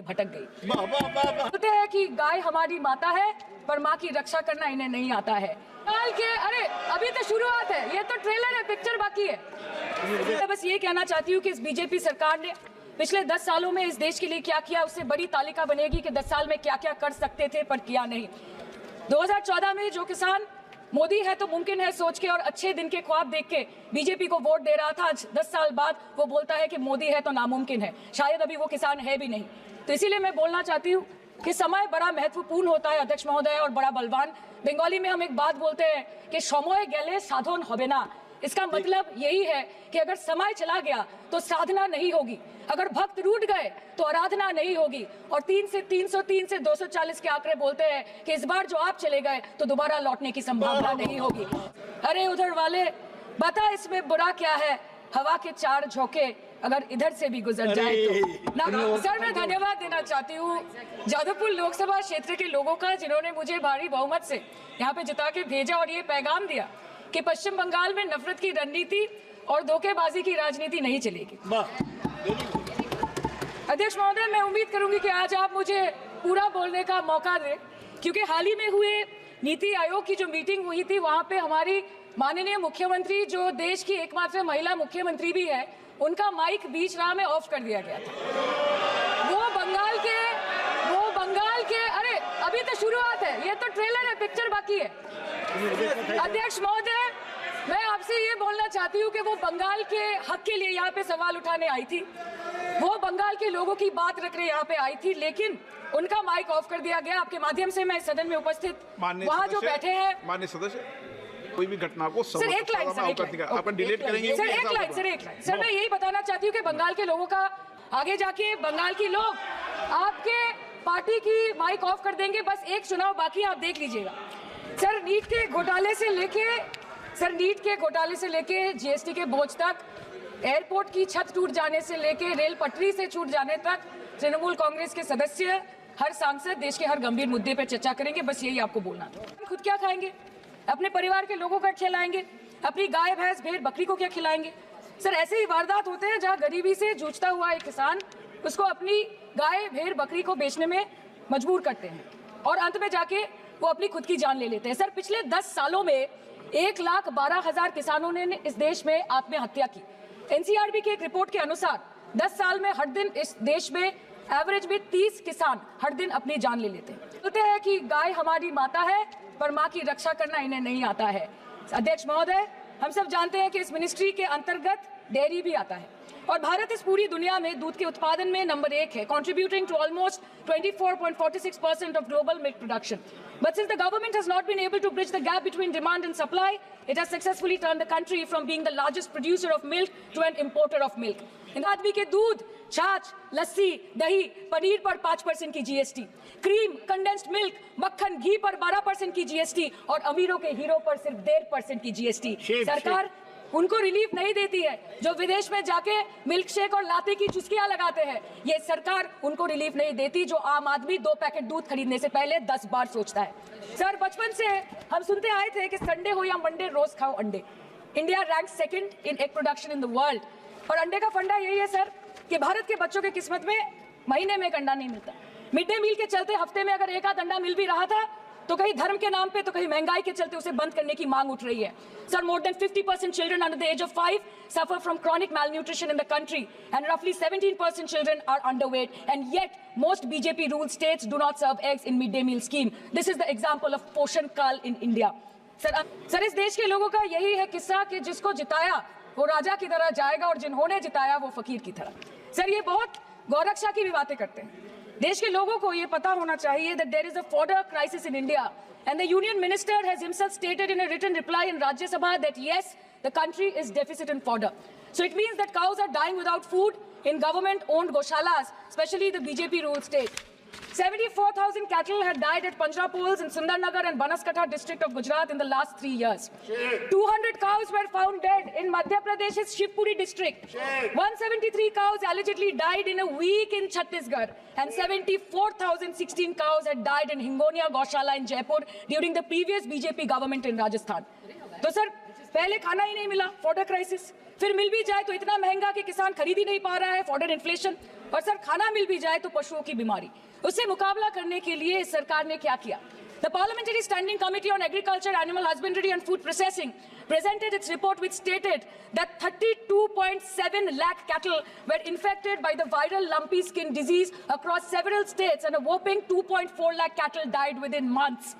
भटक गई। बोलते हैं कि गाय हमारी माता है पर माँ की रक्षा करना इन्हें नहीं आता है। अरे अभी तो शुरुआत है, ये तो ट्रेलर है, पिक्चर बाकी है। मैं बस ये कहना चाहती हूँ कि इस बीजेपी सरकार ने पिछले 10 सालों में इस देश के लिए क्या किया, उससे बड़ी तालिका बनेगी कि 10 साल में क्या क्या कर सकते थे पर किया नहीं। 2014 में जो किसान मोदी है तो मुमकिन है सोच के और अच्छे दिन के ख्वाब देख के बीजेपी को वोट दे रहा था, आज 10 साल बाद वो बोलता है कि मोदी है तो नामुमकिन है। शायद अभी वो किसान है भी नहीं। तो इसीलिए मैं बोलना चाहती हूँ कि समय बड़ा महत्वपूर्ण होता है अध्यक्ष महोदय और बड़ा बलवान। बंगाली में हम एक बात बोलते हैं कि समय गेले साधन होबे ना। इसका मतलब यही है कि अगर समय चला गया तो साधना नहीं होगी, अगर भक्त रूठ गए तो आराधना नहीं होगी। और 3 से 303 से 240 के आंकड़े बोलते हैं कि इस बार जो आप चले गए तो दोबारा लौटने की संभावना नहीं होगी। अरे उधर वाले बता इसमें बुरा क्या है, हवा के 4 झोंके अगर इधर से भी गुजर जाए तो। सर मैं धन्यवाद देना चाहती हूँ जादवपुर लोकसभा क्षेत्र के लोगों का, जिन्होंने मुझे भारी बहुमत से यहाँ पे जिता के भेजा और ये पैगाम दिया कि पश्चिम बंगाल में नफरत की रणनीति और धोखेबाजी की राजनीति नहीं चलेगी। अध्यक्ष महोदय, मैं उम्मीद करूंगी कि आज आप मुझे पूरा बोलने का मौका दें, क्योंकि हाल ही में हुए नीति आयोग की जो मीटिंग हुई थी वहां पे हमारी माननीय मुख्यमंत्री, जो देश की एकमात्र महिला मुख्यमंत्री भी है, उनका माइक बीच राह में ऑफ कर दिया गया था। वो बंगाल के अरे अभी तो शुरुआत है, ये तो ट्रेलर है, पिक्चर बाकी है। अध्यक्ष महोदय, मैं आपसे ये बोलना चाहती हूँ कि वो बंगाल के हक के लिए यहाँ पे सवाल उठाने आई थी, वो बंगाल के लोगों की बात रख रहे यहाँ पे आई थी, लेकिन उनका माइक ऑफ कर दिया गया। आपके माध्यम से मैं सदन में उपस्थित वहाँ जो बैठे हैं माननीय सदस्य, कोई भी घटना को सर एक लाइन डिलीट करेंगे। सर एक लाइन सर मैं यही बताना चाहती हूँ कि बंगाल के लोगों का, आगे जाके बंगाल के लोग आपके पार्टी की माइक ऑफ कर देंगे। बस एक चुनाव बाकी, आप देख लीजिएगा। सर नीट के घोटाले से लेके जीएसटी के बोझ तक, एयरपोर्ट की छत टूट जाने से लेके रेल पटरी से छूट जाने तक, तृणमूल कांग्रेस के सदस्य, हर सांसद देश के हर गंभीर मुद्दे पर चर्चा करेंगे। बस यही आपको बोलना था। खुद क्या खाएंगे, अपने परिवार के लोगों का खिलाएंगे, अपनी गाय भैंस भेड़ बकरी को क्या खिलाएंगे? सर ऐसे ही वारदात होते हैं जहाँ गरीबी से जूझता हुआ एक किसान उसको अपनी गाय भेड़ बकरी को बेचने में मजबूर करते हैं और अंत में जाके वो अपनी खुद की जान ले लेते हैं। सर पिछले 10 सालों में 1,12,000 किसानों ने इस देश में आत्महत्या की। एनसीआरबी की एक रिपोर्ट के अनुसार 10 साल में हर दिन इस देश में एवरेज में 30 किसान हर दिन अपनी जान ले लेते हैं। बोलते हैं कि गाय हमारी माता है पर माँ की रक्षा करना इन्हें नहीं आता है। अध्यक्ष महोदय, हम सब जानते हैं कि इस मिनिस्ट्री के अंतर्गत डेयरी भी आता है और भारत इस पूरी दुनिया में दूध के उत्पादन में नंबर 1 है, contributing to almost 24.46% of global milk production. But since the government has not been able to bridge the gap between demand and supply, it has successfully turned the country from being the largest producer of milk to an importer of milk. आदमी के दूध, छाछ, लस्सी, दही, पनीर पर 5% की GST, cream, condensed milk, मक्खन, घी पर 12% की जीएसटी और अमीरों के हीरो पर सिर्फ 1.5% की जीएसटी। सरकार उनको रिलीफ नहीं देती है जो विदेश में जाके मिल्क शेक और लाते की चुस्कियां लगाते हैं। ये सरकार उनको रिलीफ नहीं देती जो आम आदमी 2 पैकेट दूध खरीदने से पहले 10 बार सोचता है। सर बचपन से हम सुनते आए थे कि संडे हो या मंडे रोज खाओ अंडे। India rank 2nd in egg production in the world और अंडे का फंडा यही है सर कि भारत के बच्चों के किस्मत में महीने में एक अंडा नहीं मिलता। मिड डे मील के चलते हफ्ते में अगर एक आध अंडा मिल भी रहा था तो कहीं धर्म के नाम पे तो कहीं महंगाई के चलते उसे बंद करने की मांग उठ रही है। Sir more than 50% children under the age of 5 suffer from chronic malnutrition in the country and roughly 17% children are underweight and yet most BJP ruled states do not serve eggs in mid-day meal scheme. This is the example of Poshan Kal in India. Sir इस देश के लोगों का यही है किस्सा कि जिसको जिताया वो राजा की तरह जाएगा और जिन्होंने जिताया वो फकीर की तरह। सर ये बहुत गौरक्षा की भी बातें करते हैं। देश के लोगों को ये पता होना चाहिए that there is a fodder crisis in India and the union minister has himself stated in a written reply in Rajya Sabha that yes, the country is deficit in fodder. So it means that cows are dying without food in government owned goshalas, especially the BJP ruled state. 74,000 cattle had died at Panjrapols in Sundarnagar and Banaskantha district of Gujarat in the last 3 years. 200 cows were found dead in Madhya Pradesh's Shivpuri district. 173 cows allegedly died in a week in Chhattisgarh and 74,016 cows had died in Hingonia Gaushala in Jaipur during the previous BJP government in Rajasthan. तो sir पहले खाना ही नहीं मिला, fodder crisis, फिर मिल भी जाए तो इतना महंगा कि किसान खरीद ही नहीं पा रहा है, फॉडर इन्फ्लेशन। और सर खाना मिल भी जाए तो पशुओं की बीमारी, उससे मुकाबला करने के लिए इस सरकार ने क्या किया? The Parliamentary Standing Committee on Agriculture, Animal Husbandry and Food Processing presented its report which stated that 32.7 lakh cattle were infected by the viral lumpy skin disease across several states and a whopping 2.4 lakh cattle died within months.